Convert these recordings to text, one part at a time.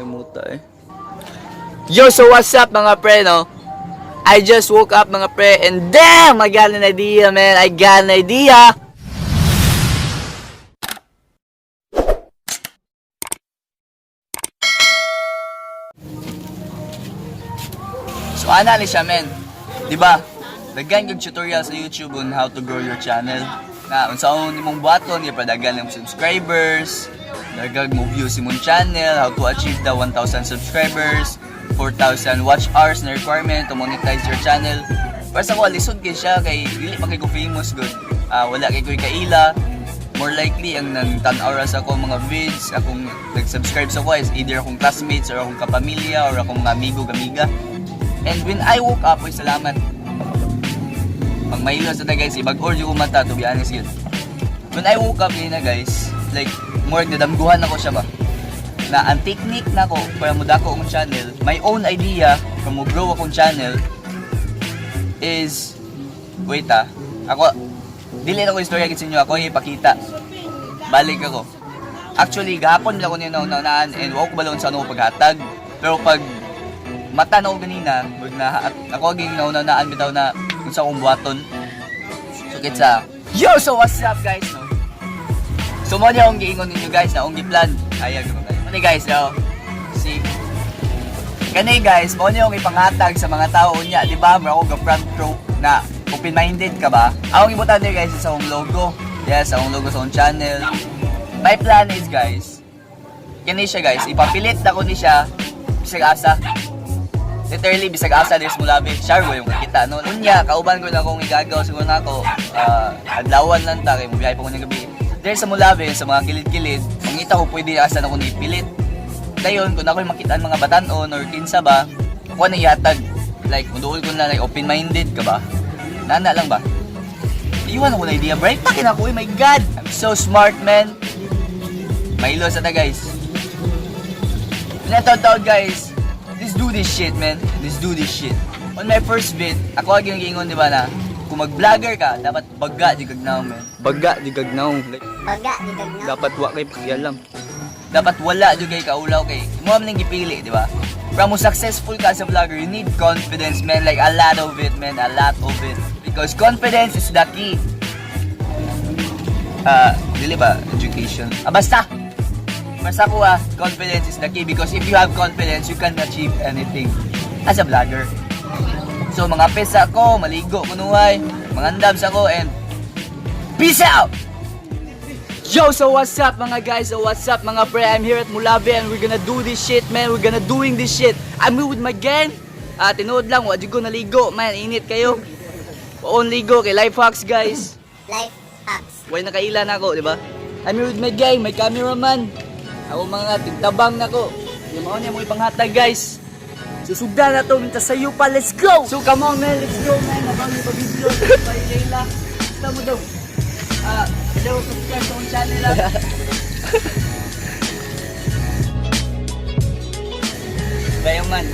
muta eh. Yo, so what's up mga pre, no? I just woke up mga pre and damn! I got an idea, man. I got an idea! So ana ni siya, men. Diba? Daghan kag tutorial sa YouTube on how to grow your channel. Na unsaon nimong buhaton kay padagan ng subscribers, dagag mo views imong channel, how to achieve the 1,000 subscribers, 4,000 watch hours na requirement to monetize your channel. Para sa ko lisod kay siya kay dili pa kay ko famous good. Wala kay ko kaila. More likely ang nang tan-aw sa ako mga vids, akong nag-subscribe sa ko is either akong classmates or akong kapamilya or akong mga amigo-amiga. And when I woke up, salamat. Pag mahilo sa guys, ibag-or yung mata, to be honest yun. When I woke up yun na guys, like, more nadamguhan ako siya ba? Na ang technique na ko para mudako akong channel, my own idea para mo grow akong channel is, wait ako, dili na ko istorya sa inyo, ako ipakita. Balik ako. Actually, gahapon lang ko niya naunaan and wako balon sa ano paghatag. Pero pag mata na ko ganina, ako aging naunaan bitaw na kung sa akong buhaton. So kitsa, yo! So what's up guys, no? So mo niya akong giingon ninyo guys na akong giplan. Ayag ko guys. Ano guys, no? See? Kani guys, mo niya akong ipanghatag sa mga tao niya, di ba? Mara ako front row na open-minded ka ba? Akong ibutan niyo guys sa akong logo. Yes, akong logo sa akong channel. My plan is guys, kani siya guys, ipapilit na ko ni siya bisag asa. Literally, bisag asa din sa mulabi. Shargo yung kakita, no? Unya, kauban ko na akong igagaw. Siguro na ako, adlawan lang ta, kaya mabiyahe pa ko ng gabi. Dahil sa mulabi, sa mga kilid-kilid, mangita ko pwede asa na ako nipilit. Dayon, kung ako'y makita ang mga batanon or kinsa ba, ako na ihatag. Like, muduol ko na, like, open-minded ka ba? Nana lang ba? Iwan ako na idea, bright pakin ako, my God! I'm so smart, man! Mahilo sa ta, guys. Pinatawag, guys. Let's do this shit, man. Let's do this shit. On my first vid, ako aging gingon, di ba na, kung mag-vlogger ka, dapat baga di gagnaw, man. Baga di gagnaw. Like, baga di gagnaw. Dapat wa kay pakialam. Dapat wala di kay kaulaw kay. Mo man ning gipili, di ba? Para mo successful ka sa vlogger, you need confidence, man. Like a lot of it, man. A lot of it. Because confidence is the key. Dili ba? Education. Basta! Basta ko confidence is the key because if you have confidence, you can achieve anything as a vlogger. So mga pesa ko, maligo kunuhay, mangandam sa ko, and peace out! Yo, so what's up mga guys? So what's up mga pre? I'm here at Mulabe and we're gonna do this shit, man. We're gonna doing this shit. I'm here with my gang. Tinood lang, wadi ko naligo, man. Init kayo. Oon ligo kay life hacks, guys. Life hacks. Way nakailan ako, di ba? I'm here with my gang, my cameraman. Ako mga tigtabang na ko. Yung mga niya mo ipanghatag guys. Susugdan na to. Minta sa'yo pa. Let's go! So come on man. Let's go man. Nabang yung pag-video. Bye Kayla. Basta mo daw. Hello. Subscribe sa akong channel lang. Bayo man.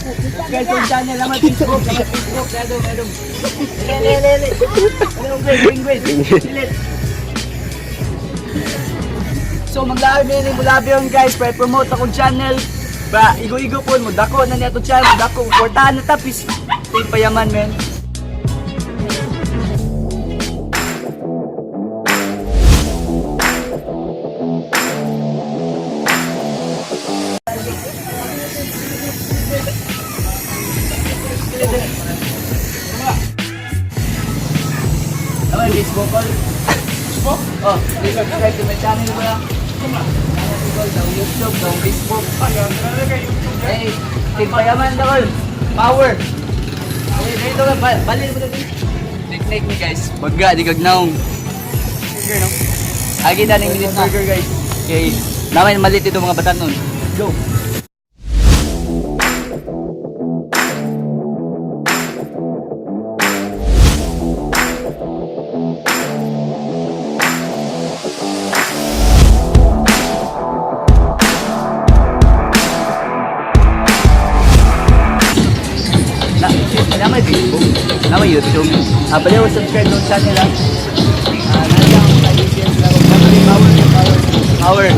Subscribe sa akong channel naman. Facebook. Facebook. Medong. Lele. Hello. Great. Silit. So maglabi ni mulabi yun guys para promote akong channel. Ba igo-igo po mo dako na niya to channel, dako portahan na tapis. Ting payaman men. Ano Facebook call? Facebook? Oh, please subscribe to my channel ba? Sa YouTube, sa Facebook. Hey, tigpayaman na all. Power. Dito ka, balin mo dito. Technique ni guys. Baga, di kagnaong. Burger, no? Agi na ng minute burger guys. Okay, naman malit ito mga batan nun. Go. Nama Facebook, nama YouTube. Baliw subscribe sa channel lang. Power.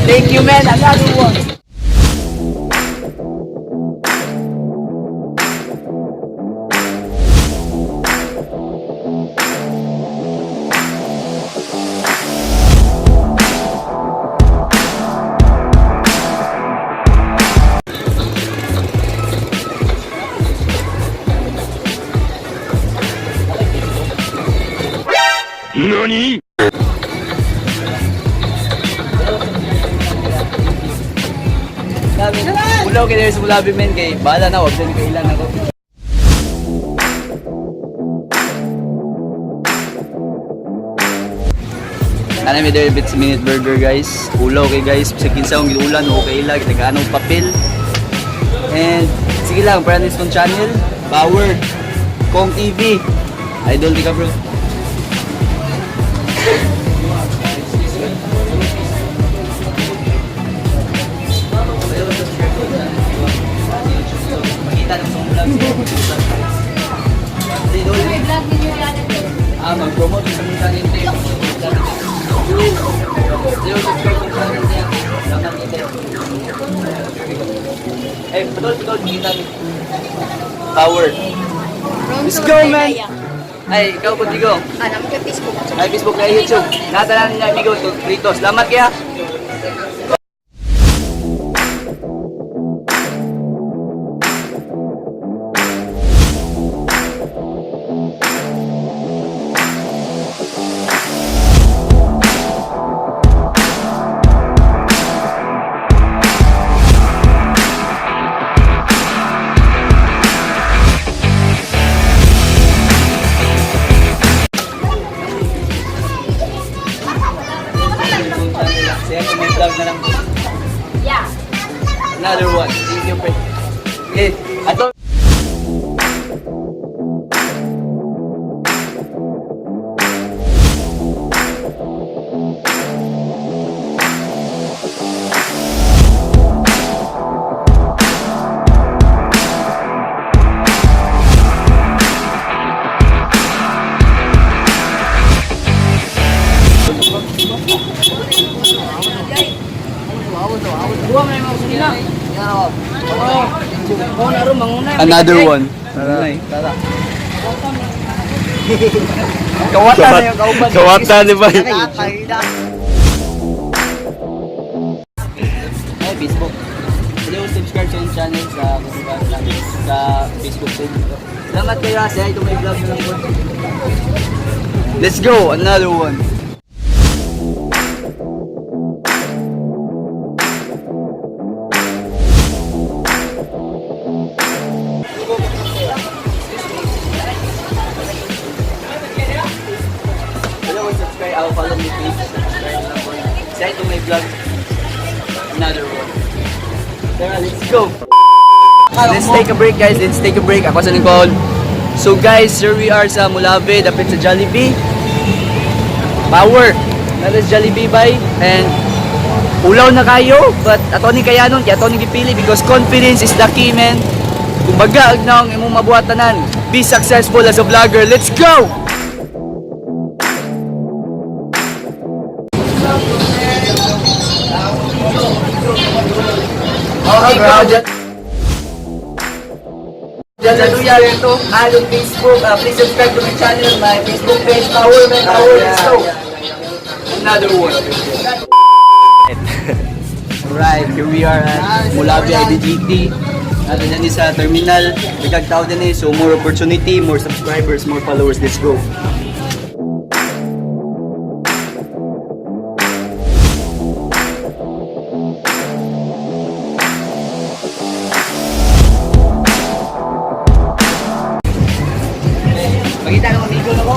Thank you man, another one. Ulaw kayo sa mulabi men kay bahala na wag din kailan ako. Ano may there bits minute burger guys. Ulaw kay guys sa kinsa ang giulan okay lag taga-anong papel. And sige lang para nis tong channel Power Kong TV. Idol di ka bro. Mag-promote sa mga talente. Betul, kita Power. Let's go, man. Ay, ikaw po, Tigo. Naman kay Facebook. Ay, Facebook na YouTube. Natalan niya, amigo, Rito. Salamat kaya. Yeah. Another one. Thank you, friend. Okay, ato. Another one. Kawatan na yung kauban. Kawatan di ba? Ay, Facebook. Hello, subscribe sa channel sa Facebook page. Salamat kayo kasi ito may vlog na lang po. Let's go, another one. I'll follow me please. Say to my vlog. Another one. Tara, let's go. Let's take a break guys. Let's take a break. Ako sa Nicole. So guys, here we are sa Mulave. Dapit sa Jollibee. Power. That is Jollibee bye. And ulaw na kayo. But ato ni kaya nun. Kaya ato ni gipili. Because confidence is the key man. Kumbaga, na ang imong mabuhatanan. Be successful as a vlogger. Let's go! Okay, bro. Diyan ito. Along Facebook. Please subscribe to my channel. My Facebook page. Power, man. Power. Let's go. Another one. Alright, here we are at Mulave IDGT. Nato dyan sa terminal. Bigag tao din so more opportunity, more subscribers, more followers. Let's go. Pakita ng video na ko.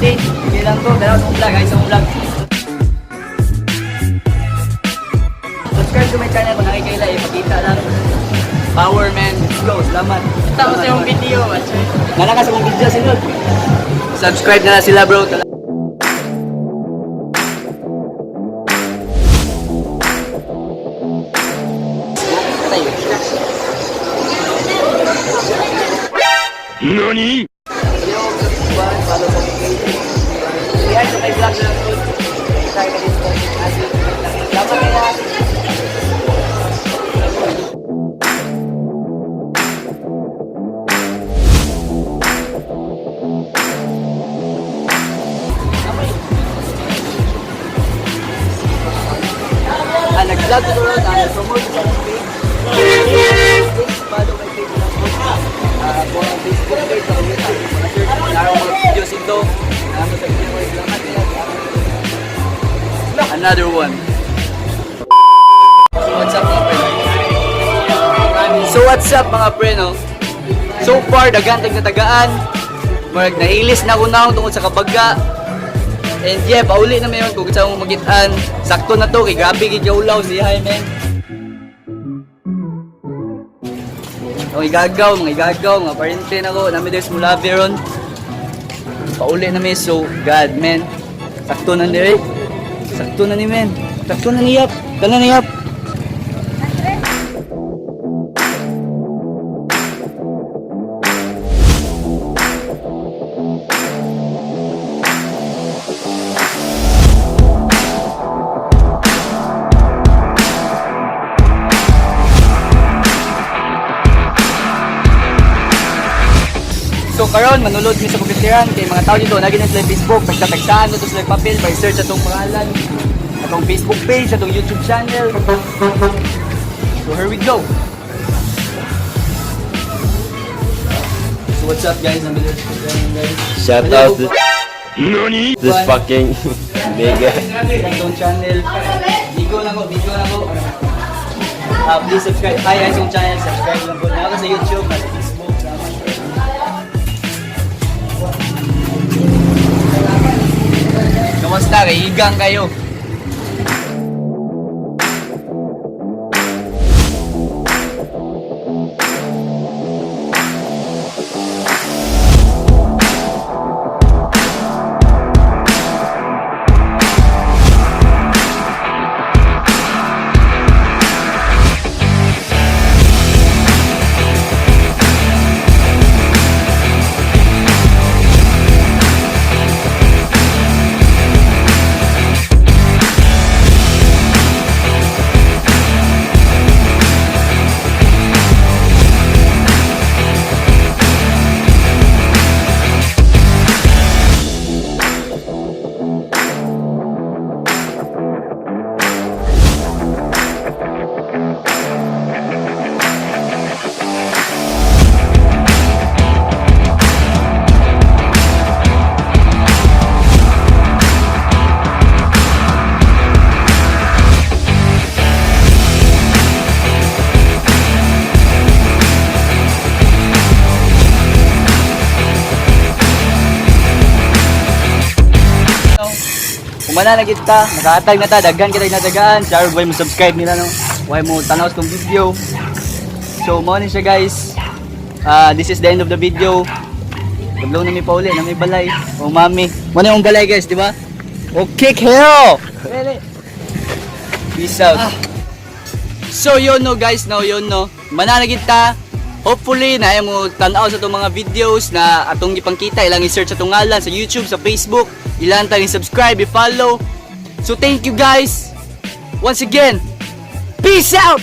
Hindi lang to. Dalawa sa vlog. Guys, sa vlog. Subscribe to my channel kung nakikaila. Pakita lang. Power man. Let's go. Salamat. Tapos yung video. Malakas ang video sila. Subscribe na sila bro. NANI?! Yan, so may vlog lang po. Tayo ka dito. Salamat kaya. Nag-vlog ko rin. Nag-promote sa page. Follow my page lang po. Kung ang Facebook page, ako YouTube. Mga search, narong mga video. videos ito. Another one. So what's up mga pre, no? So far, dagantag na tagaan. Marag nailis na ako na tungkol sa kabaga. And yeah, pauli na mayon kung saan mo magitan. Sakto na to, kay grabe gigaulaw si Jaime. Mga igagaw, mga parente na ko. Nami des mula veron. Pauli na may so, God, man. Sakto na ni Rick. Sakto na ni men. Sakto na niyap. Dala niyap. So karon manulod mi sa kompetiran kay mga tao dito naging sa Facebook basta tagsaan to sa papel by search atong pangalan atong Facebook page atong YouTube channel. So here we go. So what's up guys? I'm guys. Shout out this fucking nigga. Atong channel. Bigo na ko. Please subscribe. Hi guys, yung channel subscribe lang po. Naka sa YouTube, sa Facebook. Kamusta? Kaigang kayo? Kumana na kita, nakaatag na ta, daghan kita nadagaan. Sure, why mo subscribe nila no? Why mo tanaw tong video. So, mo ni siya guys. This is the end of the video. Gablaw na mi pauli, na mi balay. O mami. Mo na yung balay guys, di ba? Okay, hero. Peace out. So, yun no guys, no, yun no. Mana na kita. Hopefully na ay mo tanaw sa itong mga videos na atong ipangkita, ilang i-search atong ngalan sa YouTube, sa Facebook, ilang tayong subscribe, i-follow. So thank you guys once again. Peace out.